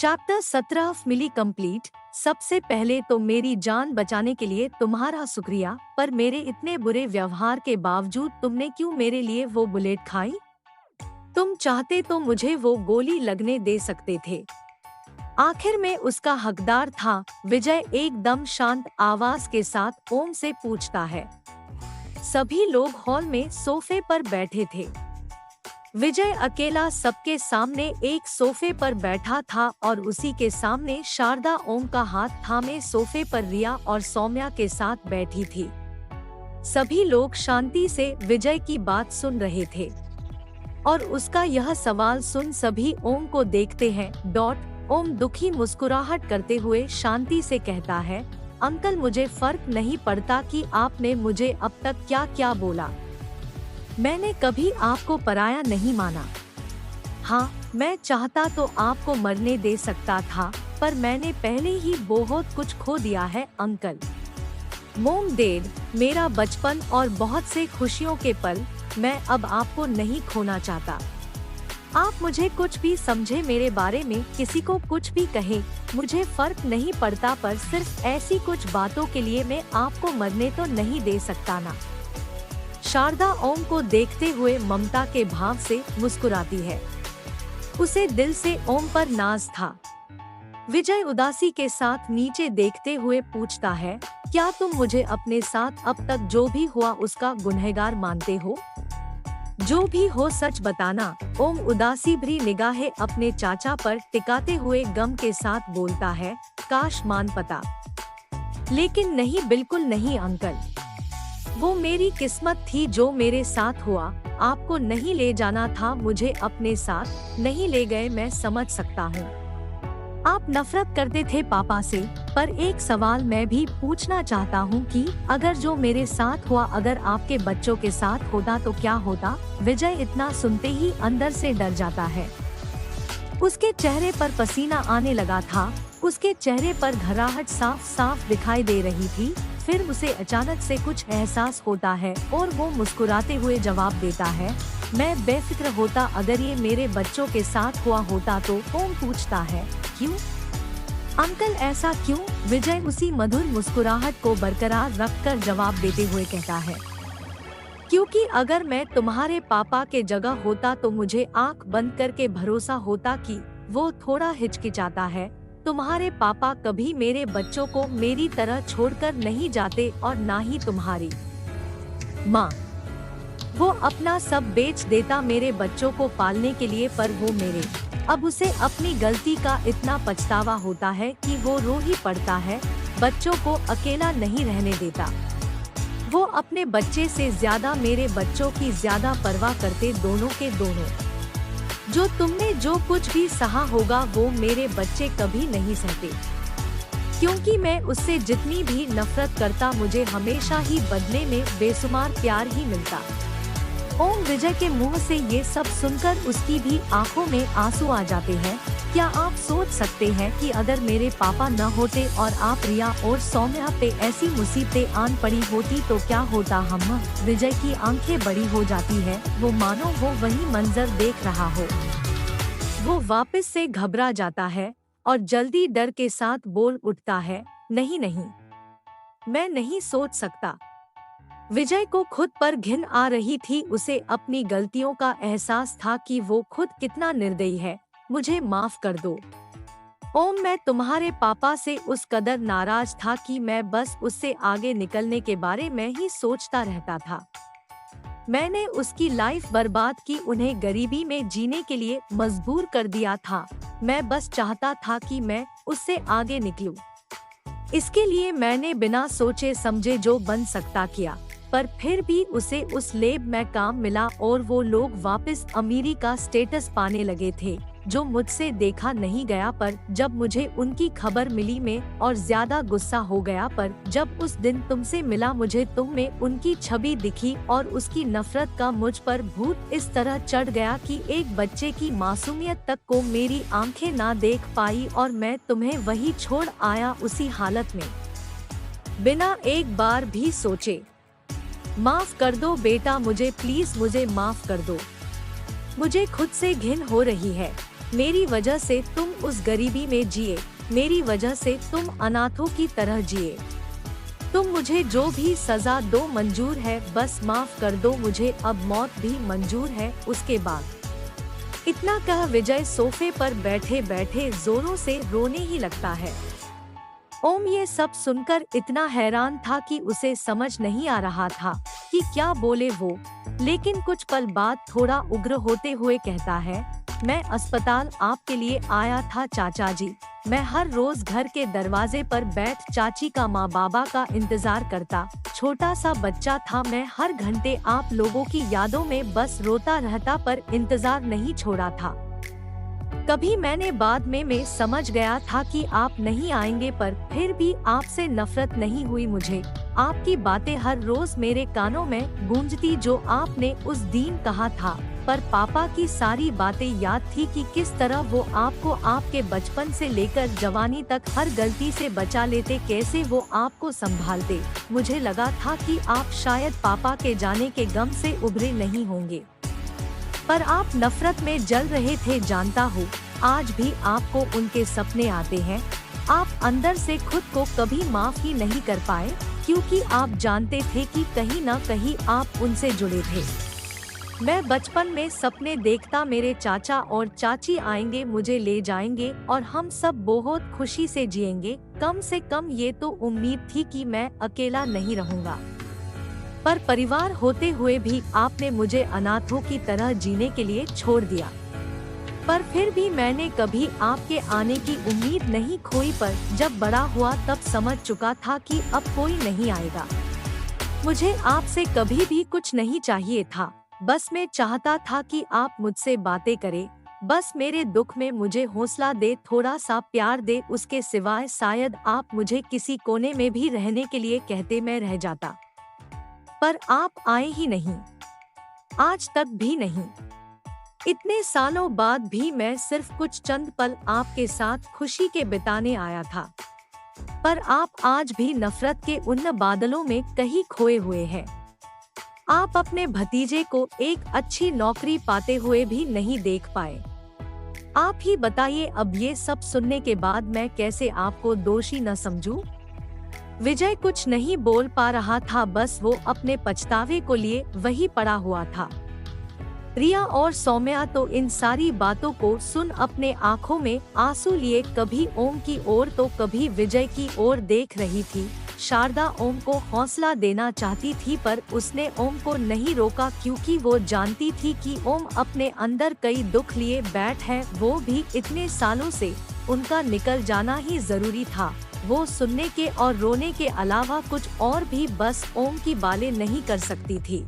Chapter 17 मिली complete. सबसे पहले तो मेरी जान बचाने के लिए तुम्हारा शुक्रिया, पर मेरे इतने बुरे व्यवहार के बावजूद तुमने क्यों मेरे लिए वो बुलेट खाई? तुम चाहते तो मुझे वो गोली लगने दे सकते थे। आखिर में उसका हकदार था। विजय एकदम शांत आवाज के साथ ओम से पूछता है। सभी लोग हॉल में सोफे पर बैठे थे। विजय अकेला सबके सामने एक सोफे पर बैठा था और उसी के सामने शारदा ओम का हाथ थामे सोफे पर रिया और सौम्या के साथ बैठी थी। सभी लोग शांति से विजय की बात सुन रहे थे और उसका यह सवाल सुन सभी ओम को देखते हैं। ओम दुखी मुस्कुराहट करते हुए शांति से कहता है, अंकल मुझे फर्क नहीं पड़ता कि आपने मुझे अब तक क्या क्या बोला। मैंने कभी आपको पराया नहीं माना। हाँ, मैं चाहता तो आपको मरने दे सकता था, पर मैंने पहले ही बहुत कुछ खो दिया है अंकल। मोम डैड, मेरा बचपन और बहुत से खुशियों के पल, मैं अब आपको नहीं खोना चाहता। आप मुझे कुछ भी समझे, मेरे बारे में किसी को कुछ भी कहे, मुझे फर्क नहीं पड़ता, पर सिर्फ ऐसी कुछ बातों के लिए मैं आपको मरने तो नहीं दे सकता ना। शारदा ओम को देखते हुए ममता के भाव से मुस्कुराती है। उसे दिल से ओम पर नाज था। विजय उदासी के साथ नीचे देखते हुए पूछता है, क्या तुम मुझे अपने साथ अब तक जो भी हुआ उसका गुनहगार मानते हो? जो भी हो सच बताना। ओम उदासी भरी निगाहें अपने चाचा पर टिकाते हुए गम के साथ बोलता है, काश मान पता, लेकिन नहीं, बिल्कुल नहीं अंकल। वो मेरी किस्मत थी जो मेरे साथ हुआ। आपको नहीं ले जाना था, मुझे अपने साथ नहीं ले गए। मैं समझ सकता हूँ आप नफरत करते थे पापा से, पर एक सवाल मैं भी पूछना चाहता हूँ कि अगर जो मेरे साथ हुआ अगर आपके बच्चों के साथ होता तो क्या होता? विजय इतना सुनते ही अंदर से डर जाता है। उसके चेहरे पर पसीना आने लगा था। उसके चेहरे पर घबराहट साफ साफ दिखाई दे रही थी। फिर उसे अचानक से कुछ एहसास होता है और वो मुस्कुराते हुए जवाब देता है, मैं बेफिक्र होता अगर ये मेरे बच्चों के साथ हुआ होता तो। ओम पूछता है, क्यों अंकल, ऐसा क्यों? विजय उसी मधुर मुस्कुराहट को बरकरार रखकर जवाब देते हुए कहता है, क्योंकि अगर मैं तुम्हारे पापा के जगह होता तो मुझे आंख बंद करके भरोसा होता कि वो थोड़ा हिचकिचाता है। तुम्हारे पापा कभी मेरे बच्चों को मेरी तरह छोड़कर नहीं जाते और ना ही तुम्हारी माँ। वो अपना सब बेच देता मेरे बच्चों को पालने के लिए, पर वो मेरे अब उसे अपनी गलती का इतना पछतावा होता है कि वो रो ही पड़ता है। बच्चों को अकेला नहीं रहने देता। वो अपने बच्चे से ज्यादा मेरे बच्चों की ज्यादा परवाह करते, दोनों के दोनों। जो तुमने जो कुछ भी सहा होगा वो मेरे बच्चे कभी नहीं सहते, क्योंकि मैं उससे जितनी भी नफरत करता मुझे हमेशा ही बदले में बेसुमार प्यार ही मिलता। ओम विजय के मुंह से ये सब सुनकर उसकी भी आंखों में आंसू आ जाते हैं। क्या आप सोच सकते हैं कि अगर मेरे पापा न होते और आप रिया और सौम्या पे ऐसी मुसीबतें आन पड़ी होती तो क्या होता? हम विजय की आंखें बड़ी हो जाती है। वो मानो वो वही मंजर देख रहा हो। वो वापस से घबरा जाता है और जल्दी डर के साथ बोल उठता है, नहीं नहीं, मैं नहीं सोच सकता। विजय को खुद पर घिन आ रही थी। उसे अपनी गलतियों का एहसास था कि वो खुद कितना निर्दयी है। मुझे माफ कर दो ओम, मैं तुम्हारे पापा से उस कदर नाराज था कि मैं बस उससे आगे निकलने के बारे में ही सोचता रहता था। मैंने उसकी लाइफ बर्बाद की, उन्हें गरीबी में जीने के लिए मजबूर कर दिया था। मैं बस चाहता था कि मैं उससे आगे निकलूं। इसके लिए मैंने बिना सोचे समझे जो बन सकता किया, पर फिर भी उसे उस लेब में काम मिला और वो लोग वापस अमीरी का स्टेटस पाने लगे थे, जो मुझसे देखा नहीं गया। पर जब मुझे उनकी खबर मिली मैं और ज्यादा गुस्सा हो गया, पर जब उस दिन तुमसे मिला मुझे तुम में उनकी छवि दिखी और उसकी नफरत का मुझ पर भूत इस तरह चढ़ गया कि एक बच्चे की मासूमियत तक को मेरी आंखें ना देख पाई और मैं तुम्हें वही छोड़ आया उसी हालत में, बिना एक बार भी सोचे। माफ कर दो बेटा, मुझे प्लीज, मुझे माफ कर दो। मुझे खुद से घिन हो रही है। मेरी वजह से तुम उस गरीबी में जिए, मेरी वजह से तुम अनाथों की तरह जिए। तुम मुझे जो भी सजा दो मंजूर है, बस माफ कर दो मुझे, अब मौत भी मंजूर है उसके बाद। इतना कह विजय सोफे पर बैठे बैठे जोरों से रोने ही लगता है। ओम ये सब सुनकर इतना हैरान था कि उसे समझ नहीं आ रहा था कि क्या बोले वो, लेकिन कुछ पल बाद थोड़ा उग्र होते हुए कहता है, मैं अस्पताल आपके लिए आया था चाचा जी। मैं हर रोज घर के दरवाजे पर बैठ चाची का माँ बाबा का इंतजार करता। छोटा सा बच्चा था मैं, हर घंटे आप लोगों की यादों में बस रोता रहता, पर इंतजार नहीं छोड़ा था। कभी मैंने बाद में समझ गया था कि आप नहीं आएंगे, पर फिर भी आपसे नफरत नहीं हुई मुझे। आपकी बातें हर रोज मेरे कानों में गूंजती, जो आपने उस दिन कहा था। पर पापा की सारी बातें याद थी कि किस तरह वो आपको आपके बचपन से लेकर जवानी तक हर गलती से बचा लेते, कैसे वो आपको संभालते। मुझे लगा था कि आप शायद पापा के जाने के गम से उभरे नहीं होंगे, पर आप नफरत में जल रहे थे। जानता हूँ आज भी आपको उनके सपने आते हैं। आप अंदर से खुद को कभी माफ ही नहीं कर पाए, क्योंकि आप जानते थे कि कहीं न कहीं आप उनसे जुड़े थे। मैं बचपन में सपने देखता, मेरे चाचा और चाची आएंगे, मुझे ले जाएंगे और हम सब बहुत खुशी से जिएंगे। कम से कम ये तो उम्मीद थी कि मैं अकेला नहीं रहूंगा। पर परिवार होते हुए भी आपने मुझे अनाथों की तरह जीने के लिए छोड़ दिया। पर फिर भी मैंने कभी आपके आने की उम्मीद नहीं खोई, पर जब बड़ा हुआ तब समझ चुका था कि अब कोई नहीं आएगा। मुझे आपसे कभी भी कुछ नहीं चाहिए था, बस मैं चाहता था कि आप मुझसे बातें करें, बस मेरे दुख में मुझे हौसला दे, थोड़ा सा प्यार दे। उसके सिवाय शायद आप मुझे किसी कोने में भी रहने के लिए कहते, मैं रह जाता। पर आप आए ही नहीं, आज तक भी नहीं। इतने सालों बाद भी मैं सिर्फ कुछ चंद पल आपके साथ खुशी के बिताने आया था, पर आप आज भी नफरत के उन बादलों में कहीं खोए हुए हैं। आप अपने भतीजे को एक अच्छी नौकरी पाते हुए भी नहीं देख पाए। आप ही बताइए, अब ये सब सुनने के बाद मैं कैसे आपको दोषी न समझूं? विजय कुछ नहीं बोल पा रहा था, बस वो अपने पछतावे को लिए वही पड़ा हुआ था। रिया और सौम्या तो इन सारी बातों को सुन अपने आंखों में आंसू लिए कभी ओम की ओर तो कभी विजय की ओर देख रही थी। शारदा ओम को हौसला देना चाहती थी, पर उसने ओम को नहीं रोका, क्योंकि वो जानती थी कि ओम अपने अंदर कई दुख लिए बैठ है, वो भी इतने सालों से। उनका निकल जाना ही जरूरी था। वो सुनने के और रोने के अलावा कुछ और भी बस ओम की बालें नहीं कर सकती थी।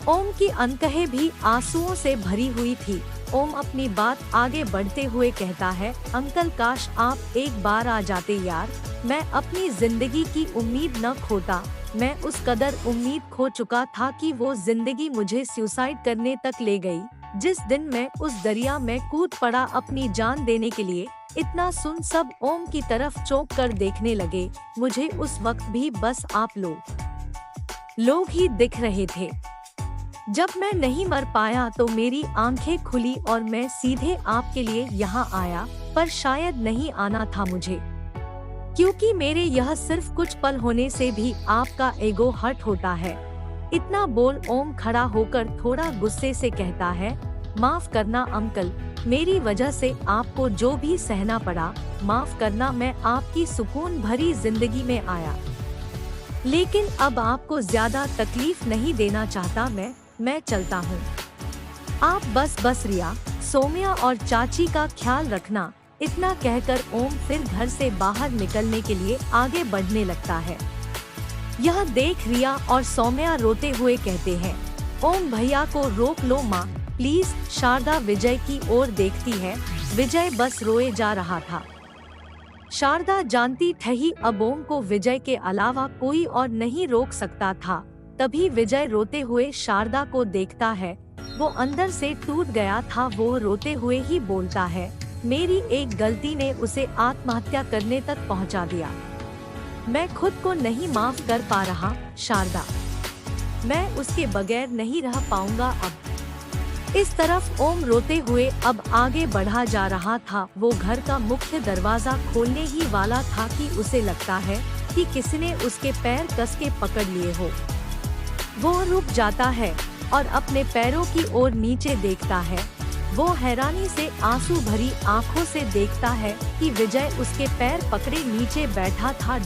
ओम की अनकहे भी आंसुओं से भरी हुई थी। ओम अपनी बात आगे बढ़ते हुए कहता है, अंकल काश आप एक बार आ जाते यार, मैं अपनी जिंदगी की उम्मीद न खोता। मैं उस कदर उम्मीद खो चुका था कि वो जिंदगी मुझे सुसाइड करने तक ले गई। जिस दिन मैं उस दरिया में कूद पड़ा अपनी जान देने के लिए। इतना सुन सब ओम की तरफ चौंक कर देखने लगे। मुझे उस वक्त भी बस आप लोग ही दिख रहे थे। जब मैं नहीं मर पाया तो मेरी आंखें खुली और मैं सीधे आपके लिए यहाँ आया, पर शायद नहीं आना था मुझे, क्योंकि मेरे यह सिर्फ कुछ पल होने से भी आपका ईगो हर्ट होता है। इतना बोल ओम खड़ा होकर थोड़ा गुस्से से कहता है, माफ करना अंकल, मेरी वजह से आपको जो भी सहना पड़ा, माफ करना। मैं आपकी सुकून भरी जिंदगी में आया, लेकिन अब आपको ज्यादा तकलीफ नहीं देना चाहता। मैं चलता हूँ। आप बस रिया, सौम्या और चाची का ख्याल रखना। इतना कहकर ओम फिर घर से बाहर निकलने के लिए आगे बढ़ने लगता है। यह देख रिया और सौम्या रोते हुए कहते हैं, ओम भैया को रोक लो माँ प्लीज। शारदा विजय की ओर देखती है। विजय बस रोए जा रहा था। शारदा जानती थी अब ओम को विजय के अलावा कोई और नहीं रोक सकता था। तभी विजय रोते हुए शारदा को देखता है। वो अंदर से टूट गया था। वो रोते हुए ही बोलता है, मेरी एक गलती ने उसे आत्महत्या करने तक पहुंचा दिया। मैं खुद को नहीं माफ कर पा रहा शारदा। मैं उसके बगैर नहीं रह पाऊंगा अब। इस तरफ ओम रोते हुए अब आगे बढ़ा जा रहा था। वो घर का मुख्य दरवाजा खोलने ही वाला था कि उसे लगता है कि किसी ने उसके पैर कस के पकड़ लिए हो। वो रुक जाता है और अपने पैरों की ओर नीचे देखता है। वो हैरानी से आंसू भरी आंखों से देखता है कि विजय उसके पैर पकड़े नीचे बैठा था।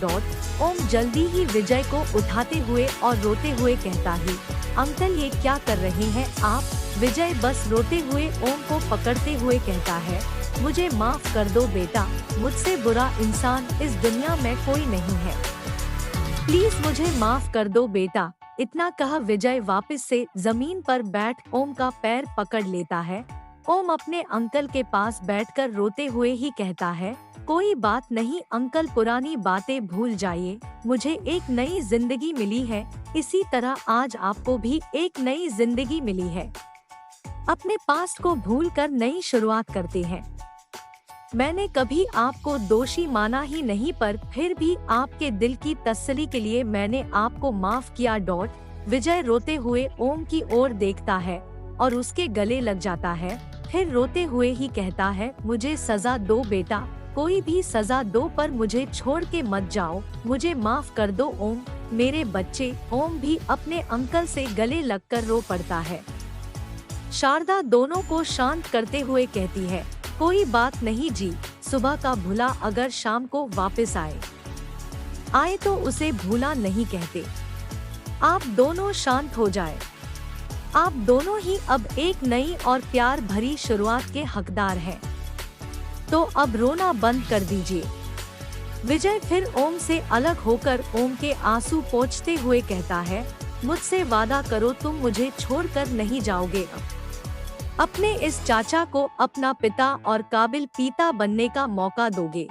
ओम जल्दी ही विजय को उठाते हुए और रोते हुए कहता है, अंकल ये क्या कर रहे हैं आप? विजय बस रोते हुए ओम को पकड़ते हुए कहता है, मुझे माफ कर दो बेटा, मुझसे बुरा इंसान इस दुनिया में कोई नहीं है, प्लीज मुझे माफ कर दो बेटा। इतना कहा विजय वापस से जमीन पर बैठ ओम का पैर पकड़ लेता है। ओम अपने अंकल के पास बैठकर रोते हुए ही कहता है, कोई बात नहीं अंकल, पुरानी बातें भूल जाइए, मुझे एक नई जिंदगी मिली है, इसी तरह आज आपको भी एक नई जिंदगी मिली है। अपने पास्ट को भूलकर नई शुरुआत करते हैं। मैंने कभी आपको दोषी माना ही नहीं, पर फिर भी आपके दिल की तसल्ली के लिए मैंने आपको माफ किया। विजय रोते हुए ओम की ओर देखता है और उसके गले लग जाता है। फिर रोते हुए ही कहता है, मुझे सजा दो बेटा, कोई भी सजा दो, पर मुझे छोड़ के मत जाओ, मुझे माफ कर दो ओम, मेरे बच्चे। ओम भी अपने अंकल से गले लगकर रो पड़ता है। शारदा दोनों को शांत करते हुए कहती है, कोई बात नहीं जी, सुबह का भूला अगर शाम को वापस आए तो उसे भूला नहीं कहते। आप दोनों शांत हो जाए, आप दोनों ही अब एक नई और प्यार भरी शुरुआत के हकदार हैं। तो अब रोना बंद कर दीजिए। विजय फिर ओम से अलग होकर ओम के आंसू पोंछते हुए कहता है, मुझसे वादा करो तुम मुझे छोड़कर नहीं जाओगे। अपने इस चाचा को अपना पिता और काबिल पिता बनने का मौका दोगे।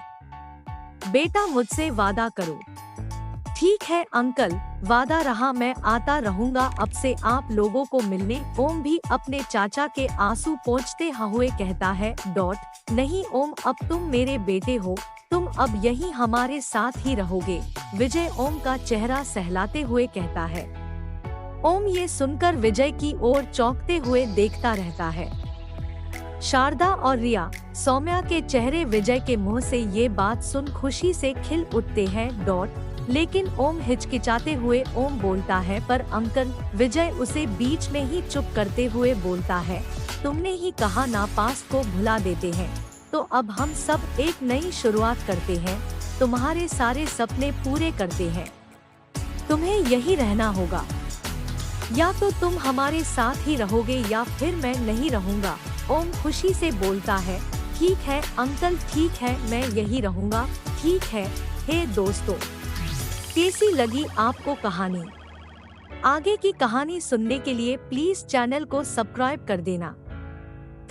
बेटा मुझसे वादा करो। ठीक है अंकल, वादा रहा, मैं आता रहूंगा अब से आप लोगों को मिलने। ओम भी अपने चाचा के आंसू पोंछते हुए कहता है, नहीं ओम, अब तुम मेरे बेटे हो, तुम अब यहीं हमारे साथ ही रहोगे। विजय ओम का चेहरा सहलाते हुए कहता है। ओम ये सुनकर विजय की ओर चौंकते हुए देखता रहता है। शारदा और रिया, सौम्या के चेहरे विजय के मुंह से ये बात सुन खुशी से खिल उठते हैं। लेकिन ओम हिचकिचाते हुए ओम बोलता है, पर अंकल। विजय उसे बीच में ही चुप करते हुए बोलता है, तुमने ही कहा ना पास्ट को भुला देते हैं, तो अब हम सब एक नई शुरुआत करते हैं, तुम्हारे सारे सपने पूरे करते हैं, तुम्हें यही रहना होगा, या तो तुम हमारे साथ ही रहोगे या फिर मैं नहीं रहूंगा। ओम खुशी से बोलता है, ठीक है अंकल, ठीक है, मैं यही रहूंगा, ठीक है। हे दोस्तों, कैसी लगी आपको कहानी? आगे की कहानी सुनने के लिए प्लीज चैनल को सब्सक्राइब कर देना।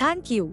Thank you.